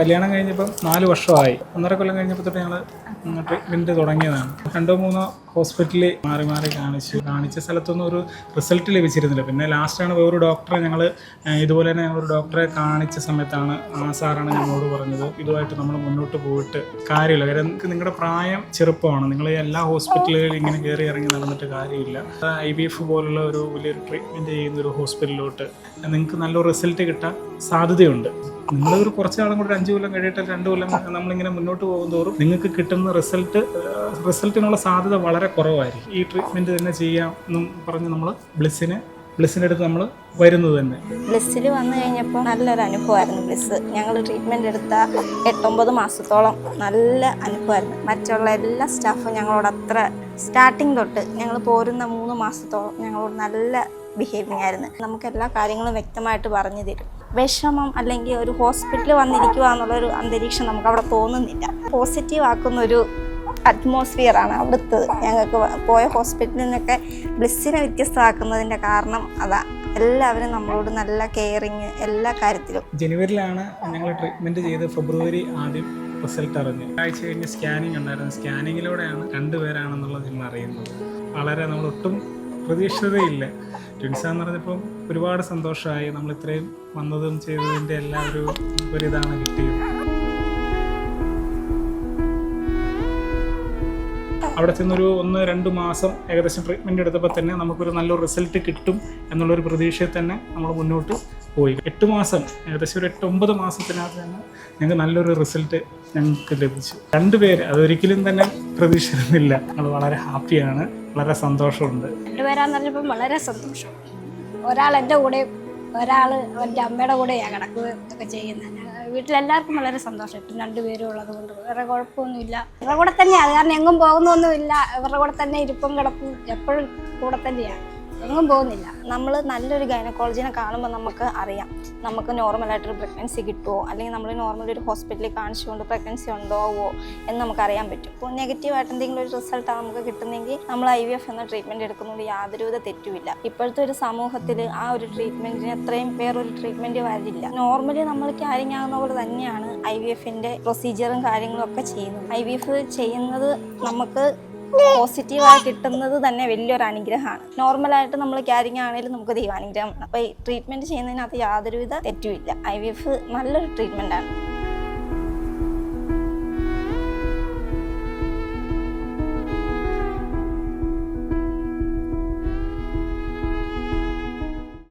കല്യാണം കഴിഞ്ഞപ്പം 4 വർഷമായി. 1.5 കൊല്ലം കഴിഞ്ഞപ്പോൾ തൊട്ട് ഞങ്ങൾ ട്രീറ്റ്മെൻറ്റ് തുടങ്ങിയതാണ്. 2-3 ഹോസ്പിറ്റലിൽ മാറി കാണിച്ച സ്ഥലത്തൊന്നും ഒരു റിസൾട്ട് ലഭിച്ചിരുന്നില്ല. പിന്നെ ലാസ്റ്റാണ് വേറൊരു ഡോക്ടറെ ഞങ്ങൾ ഇതുപോലെ തന്നെ ഞങ്ങളൊരു ഡോക്ടറെ കാണിച്ച സമയത്താണ് ആ സാറാണ് ഞങ്ങളോട് പറഞ്ഞത്, ഇതുമായിട്ട് നമ്മൾ മുന്നോട്ട് പോയിട്ട് കാര്യമില്ല. കാര്യം നിങ്ങളുടെ പ്രായം ചെറുപ്പമാണ്, നിങ്ങൾ എല്ലാ ഹോസ്പിറ്റലുകളിൽ ഇങ്ങനെ കയറി ഇറങ്ങി നടന്നിട്ട് കാര്യമില്ല. IVF പോലുള്ള ഒരു വലിയൊരു ട്രീറ്റ്മെൻറ്റ് ചെയ്യുന്ന ഒരു ഹോസ്പിറ്റലിലോട്ട് നിങ്ങൾക്ക് നല്ലൊരു റിസൾട്ട് കിട്ടാൻ സാധ്യതയുണ്ട്. നിങ്ങളൊരു കുറച്ച് നാളും കൂടി 5 കൊല്ലം കഴിയിട്ട് 2 കൊല്ലം നമ്മളിങ്ങനെ മുന്നോട്ട് പോകുന്തോറും നിങ്ങൾക്ക് കിട്ടുന്ന റിസൾട്ടിനുള്ള സാധ്യത വളരെ കുറവായിരിക്കും. ഈ ട്രീറ്റ്മെൻറ്റ് തന്നെ ചെയ്യാം എന്നും പറഞ്ഞ് നമ്മൾ ബ്ലിസ്സിൻ്റെ അടുത്ത് നമ്മൾ വരുന്നത് തന്നെ. ബ്ലിസ്സിൽ വന്നു കഴിഞ്ഞപ്പോൾ നല്ലൊരു അനുഭവമായിരുന്നു. ബ്ലിസ് ഞങ്ങൾ ട്രീറ്റ്മെൻറ്റ് എടുത്ത 8-9 മാസത്തോളം നല്ല അനുഭവമായിരുന്നു. മറ്റുള്ള എല്ലാ സ്റ്റാഫും ഞങ്ങളോട് അത്ര സ്റ്റാർട്ടിങ് തൊട്ട് ഞങ്ങൾ പോരുന്ന 3 മാസത്തോളം ഞങ്ങളോട് നല്ല ബിഹേവിങ് ആയിരുന്നു. നമുക്ക് എല്ലാ കാര്യങ്ങളും വ്യക്തമായിട്ട് പറഞ്ഞു തരും. വിഷമം അല്ലെങ്കിൽ ഒരു ഹോസ്പിറ്റലിൽ വന്നിരിക്കുക എന്നുള്ളൊരു അന്തരീക്ഷം നമുക്ക് അവിടെ തോന്നുന്നില്ല. പോസിറ്റീവ് ആക്കുന്നൊരു അറ്റ്മോസ്ഫിയറാണ് അവിടുത്തെ. ഞങ്ങൾക്ക് പോയ ഹോസ്പിറ്റലിൽ നിന്നൊക്കെ ബ്ലിസ്സിനെ വ്യത്യസ്തമാക്കുന്നതിൻ്റെ കാരണം അതാ. എല്ലാവരും നമ്മളോട് നല്ല കെയറിങ് എല്ലാ കാര്യത്തിലും. ജനുവരിയിലാണ് ഞങ്ങൾ ട്രീറ്റ്മെൻറ്റ് ചെയ്ത് ഫെബ്രുവരി ആദ്യം റിസൾട്ട് അറിഞ്ഞു. ആഴ്ച കഴിഞ്ഞ് സ്കാനിങ് ഉണ്ടായിരുന്നു. സ്കാനിങ്ങിലൂടെയാണ് 2 പേരാണെന്നുള്ളത് ഞങ്ങൾ അറിയുന്നത്. വളരെ നമ്മളൊട്ടും പ്രതീക്ഷിതയില്ല. ട്വിൻസാന്ന് പറഞ്ഞപ്പം ഒരുപാട് സന്തോഷമായി. നമ്മൾ ഇത്രയും വന്നതും ചെയ്തതിൻ്റെ എല്ലാ ഒരു ഇതാണ് കിട്ടിയത്. അവിടെ ചെന്നൊരു 1-2 മാസം ഏകദേശം ട്രീറ്റ്മെൻറ്റ് എടുത്തപ്പോൾ തന്നെ നമുക്കൊരു നല്ലൊരു റിസൾട്ട് കിട്ടും എന്നുള്ളൊരു പ്രതീക്ഷയിൽ തന്നെ നമ്മൾ മുന്നോട്ട് പോയി. 8 മാസം ഏകദേശം ഒരു 8-9 മാസത്തിനകത്ത് തന്നെ ഞങ്ങൾക്ക് നല്ലൊരു റിസൾട്ട് ഞങ്ങൾക്ക് ലഭിച്ചു. 2 പേര് അതൊരിക്കലും തന്നെ പ്രതീക്ഷിച്ചിരുന്നില്ല. അത് വളരെ ഹാപ്പിയാണ്, വളരെ സന്തോഷമുണ്ട്. 2 പേരാന്ന് പറഞ്ഞപ്പോൾ വളരെ സന്തോഷം. ഒരാൾ എൻ്റെ കൂടെ, ഒരാൾ എൻ്റെ അമ്മയുടെ കൂടെയാണ് കിടക്കുകയും ഇതൊക്കെ ചെയ്യുന്നത്. വീട്ടിലെല്ലാവർക്കും വളരെ സന്തോഷം. 2 പേരും ഉള്ളത് കൊണ്ട് വേറെ കുഴപ്പമൊന്നുമില്ല. ഇവരുടെ കൂടെ തന്നെയാണ്, കാരണം എങ്ങും പോകുന്നൊന്നുമില്ല. ഇവരുടെ കൂടെ തന്നെ ഇരിപ്പും കിടപ്പും എപ്പോഴും കൂടെ തന്നെയാണ്, എങ്ങും പോകുന്നില്ല. നമ്മൾ നല്ലൊരു ഗൈനക്കോളജിനെ കാണുമ്പോൾ നമുക്ക് അറിയാം നമുക്ക് നോർമലായിട്ടൊരു പ്രഗ്നൻസി കിട്ടുമോ, അല്ലെങ്കിൽ നമ്മൾ നോർമൽ ഒരു ഹോസ്പിറ്റലിൽ കാണിച്ചുകൊണ്ട് പ്രഗ്നൻസി ഉണ്ടാവുമോ എന്ന് നമുക്ക് അറിയാൻ പറ്റും. ഇപ്പോൾ നെഗറ്റീവായിട്ട് എന്തെങ്കിലും ഒരു റിസൾട്ടാണ് നമുക്ക് കിട്ടുന്നതെങ്കിൽ നമ്മൾ IVF എന്ന ട്രീറ്റ്മെൻറ്റ് എടുക്കുന്നതുകൊണ്ട് യാതൊരുവിധ തെറ്റുമില്ല. ഇപ്പോഴത്തെ ഒരു സമൂഹത്തിൽ ആ ഒരു ട്രീറ്റ്മെൻറ്റിന് അത്രയും വേറൊരു ട്രീറ്റ്മെൻറ്റ് വരില്ല. നോർമലി നമ്മൾ ക്യാരിങ് ആകുന്ന പോലെ തന്നെയാണ് IVFൻ്റെ പ്രൊസീജിയറും കാര്യങ്ങളും ഒക്കെ ചെയ്യുന്നത്. IVF ചെയ്യുന്നത് നമുക്ക് പോസിറ്റീവായി കിട്ടുന്നത് തന്നെ വലിയൊരു അനുഗ്രഹമാണ്. നോർമലായിട്ട് നമ്മൾ ക്യാരിങ് ആണെങ്കിലും നമുക്ക് ദൈവാനുഗ്രഹമാണ്. അപ്പോൾ ഈ ട്രീറ്റ്മെൻറ്റ് ചെയ്യുന്നതിനകത്ത് യാതൊരുവിധ തെറ്റുമില്ല. IVF നല്ലൊരു ട്രീറ്റ്മെൻറ്റാണ്.